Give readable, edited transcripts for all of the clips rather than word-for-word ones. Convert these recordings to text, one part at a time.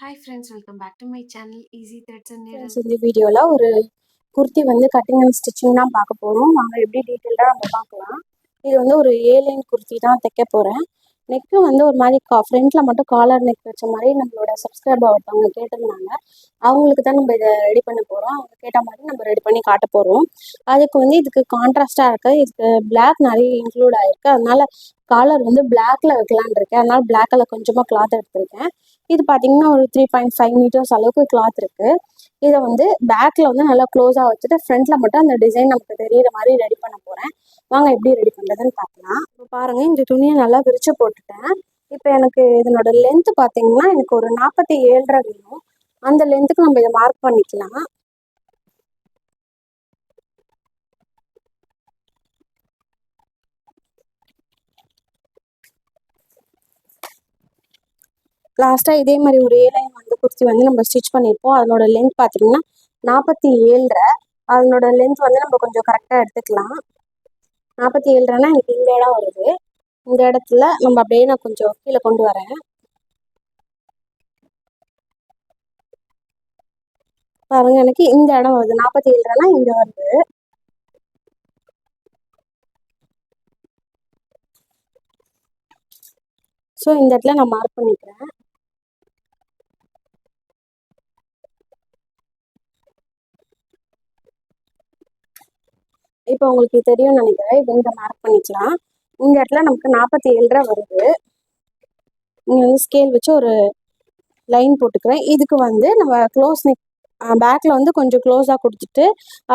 Hi friends, welcome back to my channel Easy Threads and Needles. இந்த வீடியோவில் ஒரு kurti cutting and stitching தான் பார்க்க போகிறோம். நாங்கள் எப்படி டீட்டெயில்டாக நம்ம பார்க்கலாம். இது ஒரு ஏலைன் குர்த்தி தான் தைக்க போகிறேன். நெக்கு ஒரு மாதிரி ஃப்ரண்ட்டில் மட்டும் காலர் நெக் வச்ச மாதிரி நம்மளோட சப்ஸ்கிரைபர் ஒருத்தவங்க கேட்டிருந்தாங்க. அவங்களுக்கு தான் நம்ம இதை ரெடி பண்ண போகிறோம். அவங்க கேட்ட மாதிரி நம்ம ரெடி பண்ணி காட்ட போகிறோம். அதுக்கு இதுக்கு கான்ட்ராஸ்டாக இருக்குது. இதுக்கு பிளாக் நிறைய இன்க்ளூட் ஆகிருக்கு. அதனால காலர் பிளாக்ல வைக்கலான் இருக்கேன். அதனால பிளாக் கலர் கொஞ்சமாக கிளாத் எடுத்திருக்கேன். இது பார்த்தீங்கன்னா ஒரு 3.5 மீட்டர்ஸ் அளவுக்கு கிளாத் இருக்குது. இதை பேக்கில் நல்லா க்ளோஸாக வச்சுட்டு ஃப்ரண்ட்டில் மட்டும் அந்த டிசைன் நமக்கு தெரியிற மாதிரி ரெடி பண்ண போகிறேன். வாங்க எப்படி ரெடி பண்ணுறதுன்னு பார்க்கலாம். இப்போ பாருங்கள், இந்த துணியை நல்லா விரிச்சு போட்டுட்டேன். இப்போ எனக்கு இதனோட லென்த்து பார்த்தீங்கன்னா எனக்கு ஒரு 47.5 வேணும். அந்த லென்த்துக்கு நம்ம இதை மார்க் பண்ணிக்கலாம். லாஸ்ட்டாக இதே மாதிரி ஒரு ஏலைன் குர்த்தி நம்ம ஸ்டிச் பண்ணியிருப்போம். அதனோட லென்த் பார்த்தீங்கன்னா 47.5. அதனோட லென்த் நம்ம கொஞ்சம் கரெக்டாக எடுத்துக்கலாம். 47.5னா எனக்கு இந்த இடம் வருது. இந்த இடத்துல நம்ம அப்படியே நான் கொஞ்சம் கீழே கொண்டு வரேன். பாருங்க, எனக்கு இந்த இடம் வருது. 47.5னா இங்கே வருது. ஸோ இந்த இடத்துல நான் மார்க் பண்ணிக்கிறேன். இப்போ உங்களுக்கு தெரியும் நினைக்கிறேன். இப்போ இங்கே மார்க் பண்ணிக்கலாம். இந்த இடத்துல நமக்கு 47.5 வருது. இங்கே ஸ்கேல் வச்சு ஒரு லைன் போட்டுக்கிறேன். இதுக்கு நம்ம க்ளோஸ் நெக் பேக்கில் கொஞ்சம் க்ளோஸாக கொடுத்துட்டு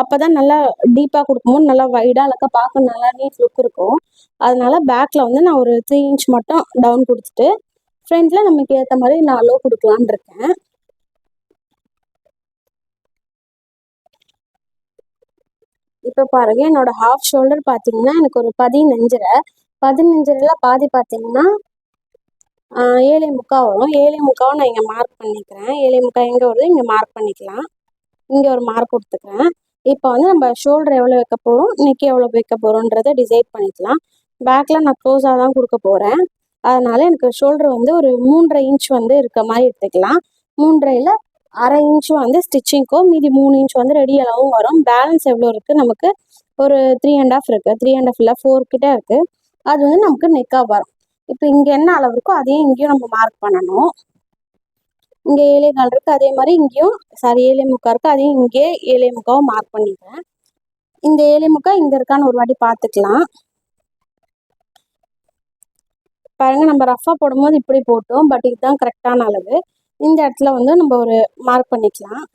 அப்போ தான் நல்லா டீப்பாக கொடுக்கும்போது நல்லா வைடாக இல்லைக்கா பார்க்க நல்லா நீட் லுக் இருக்கும். அதனால பேக்கில் நான் ஒரு 3 இன்ச் மட்டும் டவுன் கொடுத்துட்டு ஃப்ரண்ட்டில் நமக்கு ஏற்ற மாதிரி நான் லோ கொடுக்கலான் இருக்கேன். இப்போ பாருங்க, என்னோட ஹாஃப் ஷோல்டர் பார்த்தீங்கன்னா எனக்கு ஒரு 15.5 பாதி பார்த்தீங்கன்னா 7.75 வரும். 7.75 நான் இங்கே மார்க் பண்ணிக்கிறேன். 7.75 எங்கே வருது, இங்கே மார்க் பண்ணிக்கலாம். இங்கே ஒரு மார்க் கொடுத்துக்கிறேன். இப்போ நம்ம ஷோல்டர் எவ்வளோ வைக்க போகிறோம், நெக் எவ்வளோ வைக்க போகிறோன்றதை டிசைட் பண்ணிக்கலாம். பேக்கில் நான் க்ளோஸாக தான் கொடுக்க போகிறேன். அதனால எனக்கு ஷோல்டர் ஒரு 3.5 இன்ச் இருக்க மாதிரி எடுத்துக்கலாம். 3.5ல் 1/2 இன்ச் ஸ்டிச்சிங்க்கோ, மீதி 3 இன்ச் ரெடியாகவும் வரும். பேலன்ஸ் எவ்வளோ இருக்குது, நமக்கு ஒரு 3.5 இருக்குது. 3.5 இல்லை 4 கிட்ட இருக்குது. அது நமக்கு நெக்காக வரும். இப்போ இங்கே என்ன அளவு இருக்கோ அதையும் இங்கேயும் நம்ம மார்க் பண்ணணும். இங்கே 7.25 இருக்குது, அதே மாதிரி இங்கேயும் 7.75 இருக்குது. அதையும் இங்கே 7.75 மார்க் பண்ணிக்கிறேன். இந்த 7.75 இங்கே இருக்கான்னு ஒரு வாட்டி பார்த்துக்கலாம். பாருங்க, நம்ம ரஃபாக போடும்போது இப்படி போட்டோம், பட் இதுதான் கரெக்டான அளவு. இந்த இடத்துல நம்ம ஒரு மார்க் பண்ணிக்கலாம்.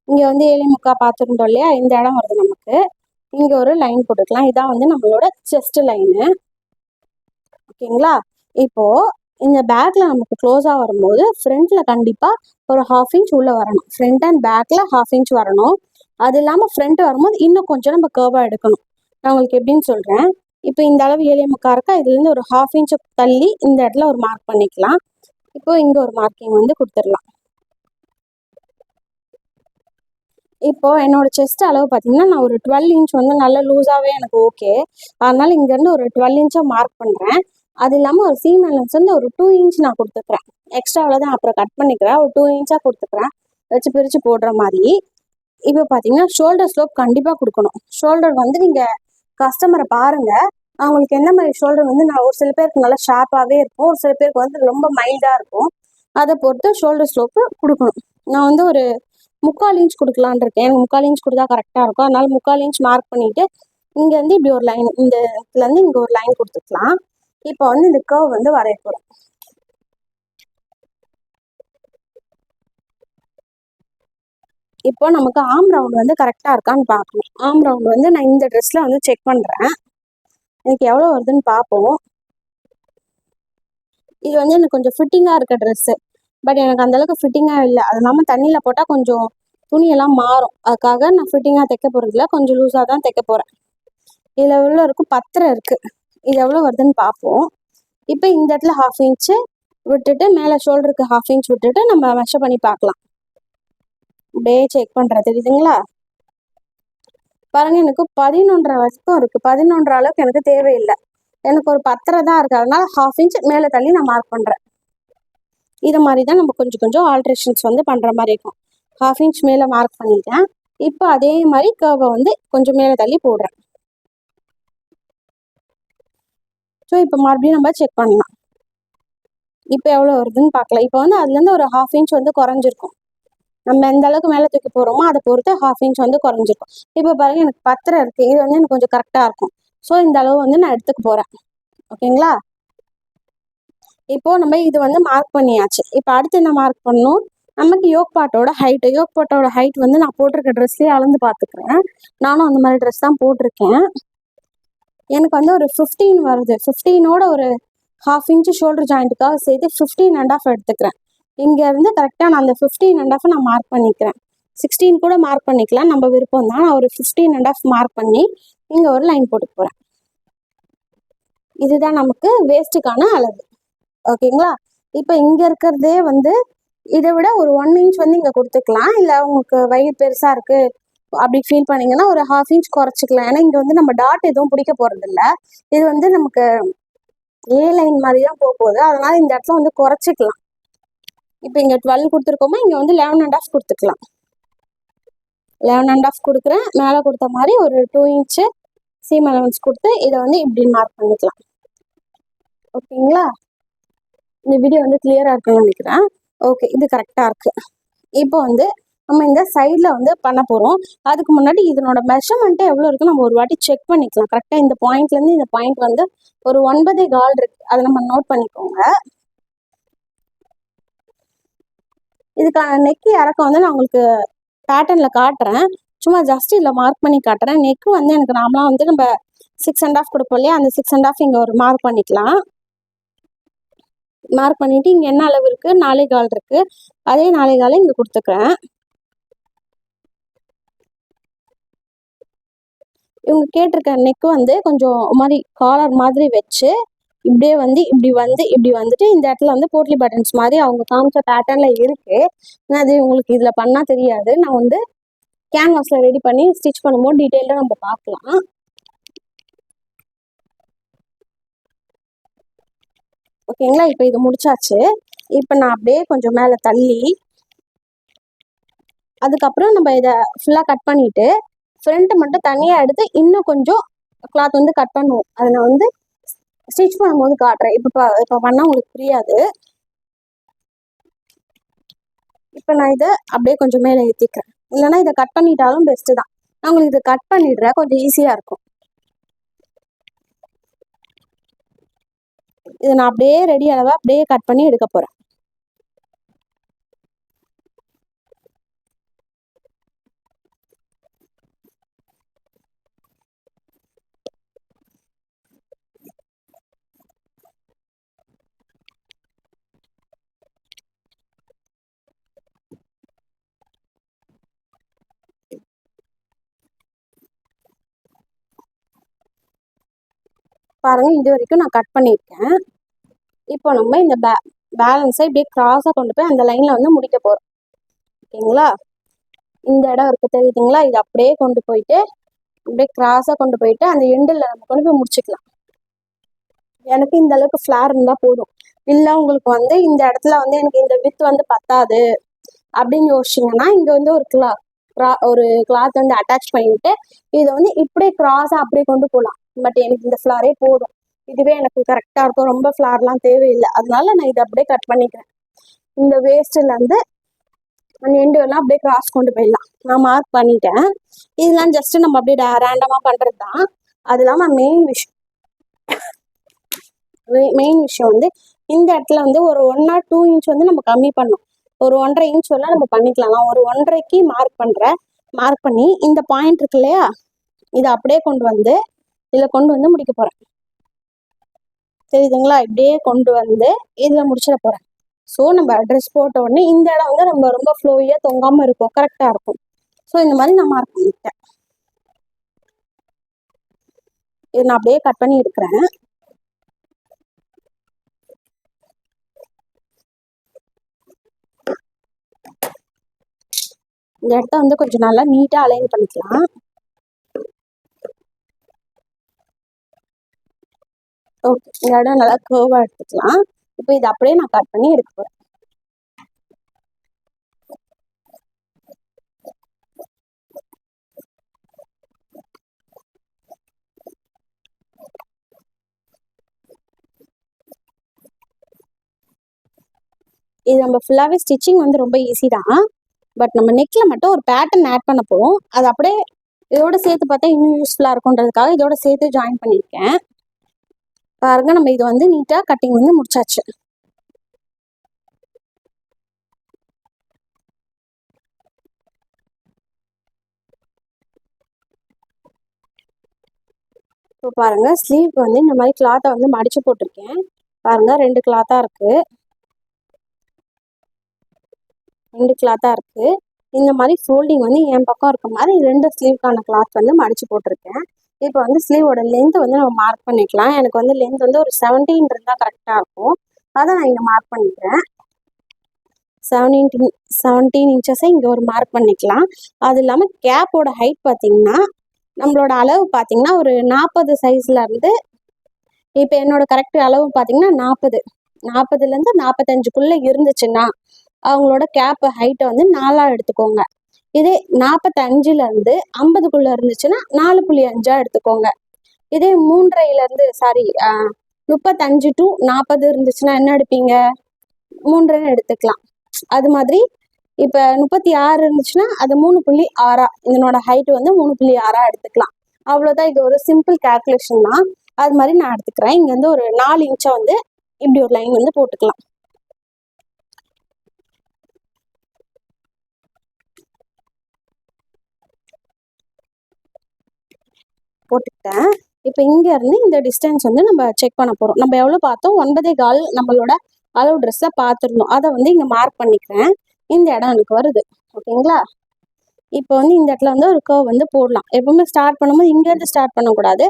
இங்கே 7.75 பார்த்துருந்தோம் இல்லையா, இந்த இடம் வருது நமக்கு. இங்கே ஒரு லைன் போட்டுக்கலாம். இதான் நம்மளோட செஸ்ட் லைனு. ஓகேங்களா? இப்போது இந்த பேக்கில் நமக்கு க்ளோஸாக வரும்போது ஃப்ரண்ட்டில் கண்டிப்பாக ஒரு 1/2 இன்ச் உள்ளே வரணும். ஃப்ரண்ட் அண்ட் பேக்கில் 1/2 இன்ச் வரணும். அது இல்லாமல் ஃப்ரண்ட் வரும்போது இன்னும் கொஞ்சம் நம்ம கர்வாக எடுக்கணும். நான் உங்களுக்கு எப்படின்னு சொல்கிறேன். இப்போ இந்த அளவு 7.75 இருக்கா, இதுலேருந்து ஒரு 1/2 இன்ச் தள்ளி இந்த இடத்துல ஒரு மார்க் பண்ணிக்கலாம். இப்போ இங்கே ஒரு மார்க்கிங் கொடுத்துடலாம். இப்போது என்னோட செஸ்ட் அளவு பார்த்தீங்கன்னா நான் ஒரு 12 இன்ச் நல்லா லூஸாகவே எனக்கு ஓகே. அதனால இங்கேருந்து ஒரு 12 இன்ச்சை மார்க் பண்ணுறேன். அது இல்லாமல் ஒரு சீம் அலவன்ஸ் ஒரு 2 இன்ச் நான் கொடுத்துக்கிறேன். எக்ஸ்ட்ராவில் தான் அப்புறம் கட் பண்ணிக்கிறேன். ஒரு 2 இன்ச்சாக கொடுத்துக்கிறேன், வச்சு பிரித்து போடுற மாதிரி. இப்போ பார்த்தீங்கன்னா ஷோல்டர் ஸ்லோப் கண்டிப்பாக கொடுக்கணும். ஷோல்டர் நீங்கள் கஸ்டமரை பாருங்கள், அவங்களுக்கு என்ன மாதிரி ஷோல்டர் நான் ஒரு சில பேருக்கு நல்லா ஷார்ப்பாகவே இருக்கும், ஒரு சில பேருக்கு ரொம்ப மைல்டாக இருக்கும். அதை பொறுத்து ஷோல்டர் ஸ்லோப்பு கொடுக்கணும். நான் ஒரு 3/4 இன்ச் கொடுக்கலான் இருக்கேன். எனக்கு 3/4 இன்ச் கொடுத்தா கரெக்டாக இருக்கும். அதனால 3/4 இன்ச் மார்க் பண்ணிவிட்டு இங்கேருந்து இப்படி ஒரு லைன், இந்த இடத்துலேருந்து இங்கே ஒரு லைன் கொடுத்துக்கலாம். இப்போ இந்த கர்வ் வரைய போகிறோம். இப்போ நமக்கு ஆம் ரவுண்ட் கரெக்டாக இருக்கான்னு பார்க்கணும். ஆம் ரவுண்ட் நான் இந்த ட்ரெஸ்ஸில் செக் பண்ணுறேன். எனக்கு எவ்வளோ வருதுன்னு பார்ப்போம். இது எனக்கு கொஞ்சம் ஃபிட்டிங்காக இருக்க ட்ரெஸ்ஸு, பட் எனக்கு அந்தளவுக்கு ஃபிட்டிங்காக இல்லை. அது இல்லாமல் தண்ணியில் போட்டால் கொஞ்சம் துணியெல்லாம் மாறும். அதுக்காக நான் ஃபிட்டிங்காக தைக்க போகிறதில்ல, கொஞ்சம் லூஸாக தான் தைக்க போகிறேன். இதில் எவ்வளோ இருக்கும், 10 இருக்குது. இது எவ்வளோ வருதுன்னு பார்ப்போம். இப்போ இந்த இடத்துல 1/2 இன்ச்சு விட்டுட்டு மேலே ஷோல்டருக்கு 1/2 இன்ச் விட்டுட்டு நம்ம மெஷர் பண்ணி பார்க்கலாம். அப்படியே செக் பண்ணுறது தெரியுதுங்களா? பாருங்கள், எனக்கு 11.5 வரைக்கும் இருக்குது. 11.5 அளவுக்கு எனக்கு தேவையில்லை. எனக்கு ஒரு 10 தான் இருக்குது. அதனால 1/2 இன்ச் மேலே தள்ளி நான் மார்க் பண்ணுறேன். இது மாதிரி தான் நம்ம கொஞ்சம் கொஞ்சம் ஆல்ட்ரேஷன்ஸ் வந்து பண்ணுற மாதிரி இருக்கும். 1/2 இன்ச் மேலே மார்க் பண்ணிட்டேன். இப்போ அதே மாதிரி கர்வை வந்து கொஞ்சம் மேலே தள்ளி போடுறேன். ஸோ இப்போ மறுபடியும் நம்ம செக் பண்ணலாம். இப்போ எவ்வளோ வருதுன்னு பார்க்கலாம். இப்போ வந்து அதுலேருந்து ஒரு 1/2 இன்ச் வந்து குறைஞ்சிருக்கும். நம்ம எந்த அளவுக்கு மேலே தூக்கி போகிறோமோ அதை பொறுத்து 1/2 இன்ச் வந்து குறைஞ்சிருக்கும். இப்போ பாருங்க எனக்கு 10 இருக்குது. இது வந்து எனக்கு கொஞ்சம் கரெக்டாக இருக்கும். ஸோ இந்த அளவு வந்து நான் எடுத்துக்க போகிறேன். ஓகேங்களா? இப்போ நம்ம இது வந்து மார்க் பண்ணியாச்சு. இப்போ அடுத்து என்ன மார்க் பண்ணணும்? நமக்கு யோக் பாட்டோட ஹைட் வந்து நான் போட்டிருக்க ட்ரெஸ்லேயே அளந்து பார்த்துக்கிறேன். நானும் அந்த மாதிரி ட்ரெஸ் தான் போட்டிருக்கேன். எனக்கு வந்து ஒரு 15 வருது. 15ஓட ஒரு 1/2 இன்ச்சு ஷோல்டர் ஜாயிண்ட்டுக்காக சேர்த்து 15.5 எடுத்துக்கிறேன். இங்கேருந்து கரெக்டாக நான் அந்த 15.5 நான் மார்க் பண்ணிக்கிறேன். 16 கூட மார்க் பண்ணிக்கலாம், நம்ம விருப்பம் தான். நான் ஒரு 15.5 மார்க் பண்ணி இங்கே ஒரு லைன் போட்டு போகிறேன். இதுதான் நமக்கு வேஸ்ட்டுக்கான அளவு. ஓகேங்களா? இப்போ இங்கே இருக்கிறதே வந்து இதை விட ஒரு 1 இன்ச் வந்து இங்கே கொடுத்துக்கலாம். இல்லை உங்களுக்கு வயிறு பெருசாக இருக்குது அப்படி ஃபீல் பண்ணிங்கன்னா ஒரு 1/2 இன்ச் குறைச்சிக்கலாம். ஏன்னா இங்கே வந்து நம்ம டாட் எதுவும் பிடிக்க போகிறதில்ல. இது வந்து நமக்கு ஏ லைன் மாதிரி தான் போகுது. அதனால இந்த இடத்துல வந்து குறைச்சிக்கலாம். இப்போ இங்கே 12 கொடுத்துருக்கோமா, இங்கே வந்து 11.5 கொடுத்துக்கலாம். 11.5 கொடுக்குறேன். மேலே கொடுத்த மாதிரி ஒரு 2 இன்ச்சு சீம் அலவன்ஸ் கொடுத்து இதை வந்து இப்படி மார்க் பண்ணிக்கலாம். ஓகேங்களா? இந்த வீடியோ வந்து கிளியராக இருக்குன்னு நினைக்கிறேன். ஓகே, இது கரெக்டாக இருக்குது. இப்போ வந்து நம்ம இந்த சைடில் வந்து பண்ண போகிறோம். அதுக்கு முன்னாடி இதனோட மெஷர்மெண்ட்டு எவ்வளோ இருக்குன்னு நம்ம ஒரு வாட்டி செக் பண்ணிக்கலாம். கரெக்டாக இந்த பாயிண்ட்லேருந்து இந்த பாயிண்ட் வந்து ஒரு 9.25 இருக்குது. அதை நம்ம நோட் பண்ணிக்கோங்க. இதுக்கான நெக்கு இறக்கம் வந்து நான் உங்களுக்கு பேட்டர்னில் காட்டுறேன். சும்மா ஜஸ்ட் இதில் மார்க் பண்ணி காட்டுறேன். நெக்கு வந்து எனக்கு நார்மலாக வந்து நம்ம 6.5 கொடுப்போம் இல்லையா, அந்த 6.5 இங்கே ஒரு மார்க் பண்ணிக்கலாம். மார்க் பண்ணிவிட்டு இங்கே என்ன அளவு இருக்குது, 4.25 இருக்குது. அதே 4.25 இங்கே கொடுத்துக்கிறேன். இவங்க கேட்டிருக்க நெக்கு வந்து கொஞ்சம் மாதிரி காலர் மாதிரி வச்சு இப்படியே வந்து இப்படி வந்துட்டு இந்த இடத்துல வந்து போட்லி பட்டன்ஸ் மாதிரி அவங்க காமிச்ச பேட்டர்னில் இருக்குது. ஆனால் அது உங்களுக்கு இதில் பண்ணால் தெரியாது. நான் வந்து கேன்வாஸில் ரெடி பண்ணி ஸ்டிச் பண்ணும்போது டீட்டெயிலாக நம்ம பார்க்கலாம். ஓகேங்களா? இப்போ இது முடிச்சாச்சு. இப்போ நான் அப்படியே கொஞ்சம் மேலே தள்ளி அதுக்கப்புறம் நம்ம இதை ஃபுல்லாக கட் பண்ணிவிட்டு ஃப்ரண்ட்டு மட்டும் தனியாக எடுத்து இன்னும் கொஞ்சம் கிளாத் வந்து கட் பண்ணுவோம். அதை நான் வந்து ஸ்டிச் பண்ணும்போது காட்டுறேன். இப்போ பண்ணால் உங்களுக்கு புரியாது. இப்போ நான் இதை அப்படியே கொஞ்சம் மேலே ஏற்றிக்கிறேன். இல்லைன்னா இதை கட் பண்ணிட்டாலும் பெஸ்ட்டு தான். நான் உங்களுக்கு இதை கட் பண்ணிடுறேன், கொஞ்சம் ஈஸியாக இருக்கும். இதை நான் அப்படியே ரெடி அளவாக அப்படியே கட் பண்ணி எடுக்க போகிறேன். பாருங்க, இது வரைக்கும் நான் கட் பண்ணியிருக்கேன். இப்போ நம்ம இந்த பேலன்ஸை இப்படியே கிராஸாக கொண்டு போய் அந்த லைனில் வந்து முடிக்க போகிறோம். ஓகேங்களா? இந்த இடம் இருக்குது தெரியுதுங்களா? இது அப்படியே கொண்டு போயிட்டு அப்படியே கிராஸாக கொண்டு போயிட்டு அந்த எண்டில் நம்ம கொண்டு போய் முடிச்சுக்கலாம். எனக்கு இந்த அளவுக்கு ஃப்ளார் இருந்தால் போதும். இல்லை உங்களுக்கு வந்து இந்த இடத்துல வந்து எனக்கு இந்த வித் வந்து பத்தாது அப்படின்னு யோசிச்சிங்கன்னா இங்கே வந்து ஒரு கிளாத் வந்து அட்டாச் பண்ணிவிட்டு இதை வந்து இப்படியே கிராஸாக அப்படியே கொண்டு போகலாம். பட் எனக்கு இந்த ஃப்ளாரே போதும், இதுவே எனக்கு கரெக்டாக இருக்கும். ரொம்ப ஃப்ளார்லாம் தேவையில்லை. அதனால நான் இதை அப்படியே கட் பண்ணிக்கிறேன். இந்த வேஸ்ட்லேருந்து அந்த எண்டு எல்லாம் அப்படியே கிராஸ் கொண்டு போயிடலாம். நான் மார்க் பண்ணிட்டேன். இதெல்லாம் ஜஸ்ட் நம்ம அப்படியே ரேண்டமாக பண்ணுறது தான். அது இல்லாமல் மெயின் விஷயம் வந்து இந்த இடத்துல வந்து ஒரு 1 or 2 இன்ச் வந்து நம்ம கம்மி பண்ணோம். ஒரு 1.5 இன்ச் வரலாம் நம்ம பண்ணிக்கலாம். நான் ஒரு 1.5க்கு மார்க் பண்ணுறேன். மார்க் பண்ணி இந்த பாயிண்ட் இருக்கு இல்லையா, இதை அப்படியே கொண்டு வந்து இதில் கொண்டு வந்து முடிக்க போகிறேன். தெரியுதுங்களா? இப்படியே கொண்டு வந்து இதில் முடிச்சிட போகிறேன். ஸோ நம்ம ட்ரெஸ் போட்ட உடனே இந்த இடம் வந்து நம்ம ரொம்ப ஃப்ளோயாக தொங்காமல் இருக்கும், கரெக்டாக இருக்கும். ஸோ இந்த மாதிரி நான் மார்க் பண்ணிட்டேன். இது நான் அப்படியே கட் பண்ணி எடுக்கிறேன். இந்த இடத்த வந்து கொஞ்சம் நல்லா நீட்டாக அலைன் பண்ணிக்கலாம். ஓகே, இந்த இடம் நல்லா கர்வாக எடுத்துக்கலாம். இப்போ இது அப்படியே நான் கட் பண்ணி எடுக்க போகிறேன். இது நம்ம ஃபுல்லாகவே ஸ்டிச்சிங் வந்து ரொம்ப ஈஸி தான். பட் நம்ம நெக்கில் மட்டும் ஒரு பேட்டர்ன் ஆட் பண்ண போகிறோம். அது அப்படியே இதோட சேர்த்து பார்த்தா இன்னும் யூஸ்ஃபுல்லாக இருக்குன்றதுக்காக இதோட சேர்த்து ஜாயின் பண்ணியிருக்கேன். பாருங்க, நம்ம இது வந்து நீட்டாக கட்டிங் வந்து முடிச்சாச்சு. இப்போ பாருங்க, ஸ்லீவ்க்கு வந்து இந்த மாதிரி கிளாத்தை வந்து மடிச்சு போட்டிருக்கேன். பாருங்க, 2 கிளாத்தாக இருக்கு. இந்த மாதிரி ஃபோல்டிங் வந்து என் பக்கம் இருக்க மாதிரி 2 ஸ்லீவ்க்கான கிளாத் வந்து மடிச்சு போட்டிருக்கேன். இப்போ வந்து ஸ்லீவோட லென்த் வந்து நம்ம மார்க் பண்ணிக்கலாம். எனக்கு வந்து லென்த் வந்து ஒரு 17 இருந்தால் கரெக்டாக இருக்கும். அதை நான் இங்கே மார்க் பண்ணிக்கிறேன். 17 இன்ச்சஸை இங்கே ஒரு மார்க் பண்ணிக்கலாம். அது இல்லாமல் கேப்போட ஹைட் பார்த்தீங்கன்னா, நம்மளோட அளவு பார்த்தீங்கன்னா ஒரு 40 சைஸ்லேருந்து, இப்போ என்னோட கரெக்ட் அளவு பார்த்தீங்கன்னா 40லேருந்து 45க்குள்ளே இருந்துச்சுன்னா அவங்களோட கேப் ஹைட்டை வந்து 4ஆக எடுத்துக்கோங்க. இதே 45லேருந்து 50க்குள்ளே இருந்துச்சுன்னா 4.5 எடுத்துக்கோங்க. இதே 3.5லேருந்து 35 to 40 இருந்துச்சுன்னா என்ன எடுப்பீங்க? 3 எடுத்துக்கலாம். அது மாதிரி இப்போ 36 இருந்துச்சுன்னா அது 3.6 இதனோட ஹைட் வந்து 3.6 எடுத்துக்கலாம். அவ்வளோதான். இது ஒரு சிம்பிள் கேல்குலேஷன் தான். அது மாதிரி நான் எடுத்துக்கிறேன். இங்கே வந்து ஒரு 4 இன்ச்சை வந்து இப்படி ஒரு லைன் வந்து போட்டுக்கலாம். போட்டுக்கிட்டேன். இப்போ இங்கேருந்து இந்த டிஸ்டன்ஸ் வந்து நம்ம செக் பண்ண போகிறோம். நம்ம எவ்வளோ பார்த்தோம்? 9.25 நம்மளோட அளவு ட்ரெஸ்ஸை பார்த்துருந்தோம். அதை வந்து இங்கே மார்க் பண்ணிக்கிறேன். இந்த இடம் எனக்கு வருது. ஓகேங்களா? இப்போ வந்து இந்த இடத்துல வந்து ஒரு கர்வ் வந்து போடலாம். எப்பவுமே ஸ்டார்ட் பண்ணும்போது இங்கேருந்து ஸ்டார்ட் பண்ணக்கூடாது.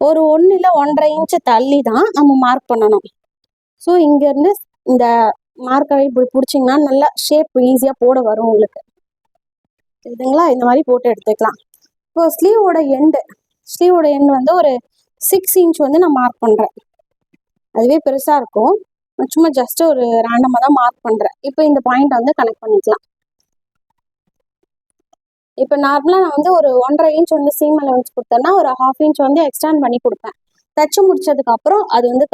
ஒரு 1 இல்லை 1.5 இன்ச்சு தள்ளி தான் நம்ம மார்க் பண்ணணும். ஸோ இங்கேருந்து இந்த மார்க்கரை இப்படி பிடிச்சிங்கன்னா நல்லா ஷேப் ஈஸியாக போட வரும் உங்களுக்கு. சரிங்களா? இந்த மாதிரி போட்டு எடுத்துக்கலாம். இப்போ ஸ்லீவோட எண்டு வந்து ஒரு 6 இன்ச் வந்து நான் மார்க் பண்ணுறேன். அதுவே பெருசாக இருக்கும். சும்மா ஜஸ்ட் ஒரு ரேண்டமாக தான் மார்க் பண்ணுறேன். இப்போ இந்த பாயிண்ட் வந்து கனெக்ட் பண்ணிக்கலாம். இப்போ நார்மலாக நான் வந்து ஒரு 1.5 இன்ச் வந்து சீம் அலவன்ஸ் கொடுத்தேன்னா ஒரு 1/2 இன்ச் வந்து எக்ஸ்டெண்ட் பண்ணி கொடுப்பேன். தச்சு முடிச்சதுக்கப்புறம் அது வந்து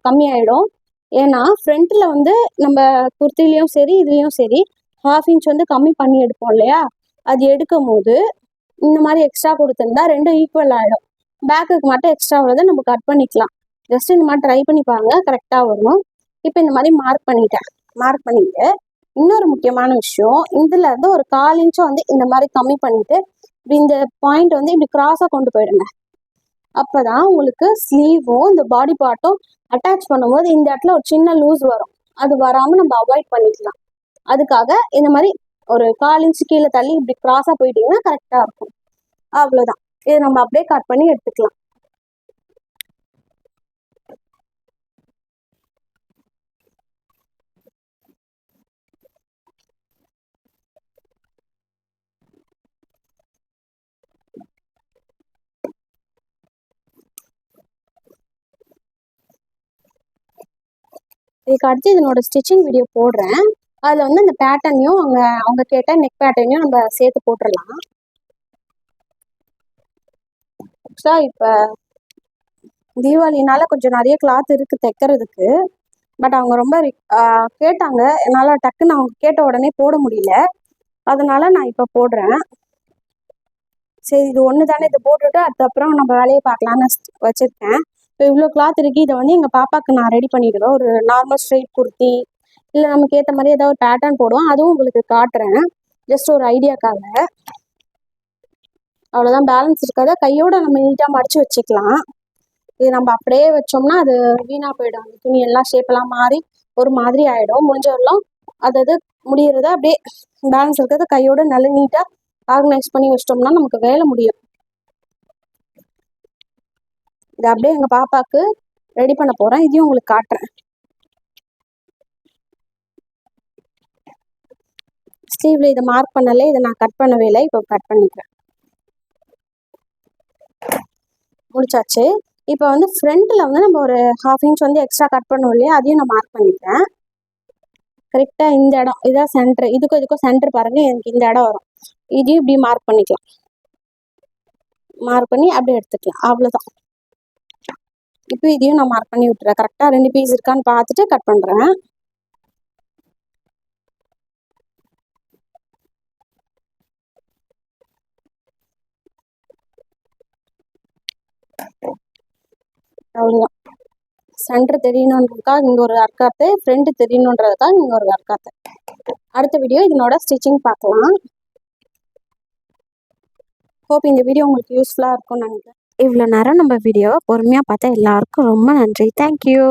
கம்மியாயிடும். ஏன்னா ஃப்ரண்ட்டில் வந்து நம்ம குர்த்திலையும் சரி இதுலேயும் சரி 1/2 இன்ச் வந்து கம்மி பண்ணி எடுப்போம் இல்லையா? அது எடுக்கும் போது இந்த மாதிரி எக்ஸ்ட்ரா கொடுத்துருந்தா 2 ஈக்குவல் ஆகிடும். பேக்குக்கு மட்டும் எக்ஸ்ட்ரா உள்ளதை நம்ம கட் பண்ணிக்கலாம். ஜஸ்ட் இந்த மாதிரி ட்ரை பண்ணி பாருங்க, கரெக்டாக வரும். இப்போ இந்த மாதிரி மார்க் பண்ணிட்டு இன்னொரு முக்கியமான விஷயம், இதுல இருந்து ஒரு 1/4 இன்ச்சை வந்து இந்த மாதிரி கம்மி பண்ணிட்டு இந்த பாயிண்ட் வந்து இப்படி கிராஸாக கொண்டு போயிடுங்க. அப்போதான் உங்களுக்கு ஸ்லீவும் இந்த பாடி பார்ட்டும் அட்டாச் பண்ணும்போது இந்த இடத்துல ஒரு சின்ன லூஸ் வரும். அது வராமல் நம்ம அவாய்ட் பண்ணிக்கலாம். அதுக்காக இந்த மாதிரி ஒரு 1/4 இன்ச்சு கீழே தள்ளி இப்படி கிராஸாக போயிட்டீங்கன்னா கரெக்டாக இருக்கும். அவ்வளோதான். இதை நம்ம அப்படியே கட் பண்ணி எடுத்துக்கலாம். இதுக்கு அடுத்து இதனோட ஸ்டிச்சிங் வீடியோ போடுறேன். அதில் வந்து அந்த பேட்டர்னையும் அவங்க கேட்ட நெக் பேட்டர்னையும் நம்ம சேர்த்து போட்டுடலாம். ஆக்சுவலாக இப்போ தீபாவளினால கொஞ்சம் நிறைய கிளாத் இருக்குது தைக்கிறதுக்கு. பட் அவங்க ரொம்ப கேட்டாங்க. என்னால் டக்குன்னு அவங்க கேட்ட உடனே போட முடியல. அதனால நான் இப்போ போடுறேன். சரி, இது ஒன்று தானே, இதை போட்டுட்டு அதுக்கப்புறம் நம்ம வேலையை பார்க்கலான்னு வச்சுருக்கேன். இப்போ இவ்வளோ கிளாத் இருக்குது. இதை வந்து எங்கள் பாப்பாவுக்கு நான் ரெடி பண்ணிடுவேன். ஒரு நார்மல் ஸ்ட்ரெயிட் குர்த்தி இல்லை நமக்கு ஏற்ற மாதிரி ஏதாவது ஒரு பேட்டர்ன் போடுவோம். அதுவும் உங்களுக்கு காட்டுறேன், ஜஸ்ட் ஒரு ஐடியாக்காக. அவ்வளோதான். பேலன்ஸ் இருக்காத கையோட நம்ம நீட்டாக மடித்து வச்சுக்கலாம். இது நம்ம அப்படியே வச்சோம்னா அது வீணாக போயிடும். அந்த துணி எல்லாம் ஷேப்பெல்லாம் மாறி ஒரு மாதிரி ஆகிடும். முடிஞ்சவரெல்லாம் அதாவது முடியறத அப்படியே பேலன்ஸ் இருக்கிறத கையோட நல்லா நீட்டாக ஆர்கனைஸ் பண்ணி வச்சிட்டோம்னா நமக்கு வேலை முடியும். இதை அப்படியே எங்கள் பாப்பாவுக்கு ரெடி பண்ண போகிறேன். இதையும் உங்களுக்கு காட்டுறேன். ஸ்லீவ்ல இதை மார்க் பண்ணலை, இதை நான் கட் பண்ணவே இல்லை. இப்போ கட் பண்ணிக்கிறேன். முடிச்சாச்சு. இப்போ வந்து ஃப்ரண்ட்டில் வந்து நம்ம ஒரு 1/2 இன்ச் வந்து எக்ஸ்ட்ரா கட் பண்ணுவோம் இல்லையா? அதையும் நான் மார்க் பண்ணிக்கிறேன். கரெக்டாக இந்த இடம் இதான் சென்டர். இதுக்கும் சென்டர் பாருங்கள், எனக்கு இந்த இடம் வரும். இதையும் இப்படி மார்க் பண்ணிக்கலாம். மார்க் பண்ணி அப்படியே எடுத்துக்கலாம். அவ்வளோதான். இப்போ இதையும் நான் மார்க் பண்ணி விட்டுறேன். கரெக்டாக 2 பீஸ் இருக்கான்னு பார்த்துட்டு கட் பண்ணுறேன். அவ்வளோதான். சென்டர் தெரியணுன்றதுக்காக இங்கே ஒரு அர்க்காத்து, ஃப்ரெண்டு தெரியணுன்றதுக்காக இங்கே ஒரு அர்க்காத்து. அடுத்த வீடியோ இதனோட ஸ்டிச்சிங் பார்க்கலாம். ஹோப் இந்த வீடியோ உங்களுக்கு யூஸ்ஃபுல்லாக இருக்கும்னு நினைக்கிறேன். இவ்வளோ நேரம் நம்ம வீடியோவை பொறுமையாக பார்த்தா எல்லாருக்கும் ரொம்ப நன்றி. தேங்க்யூ.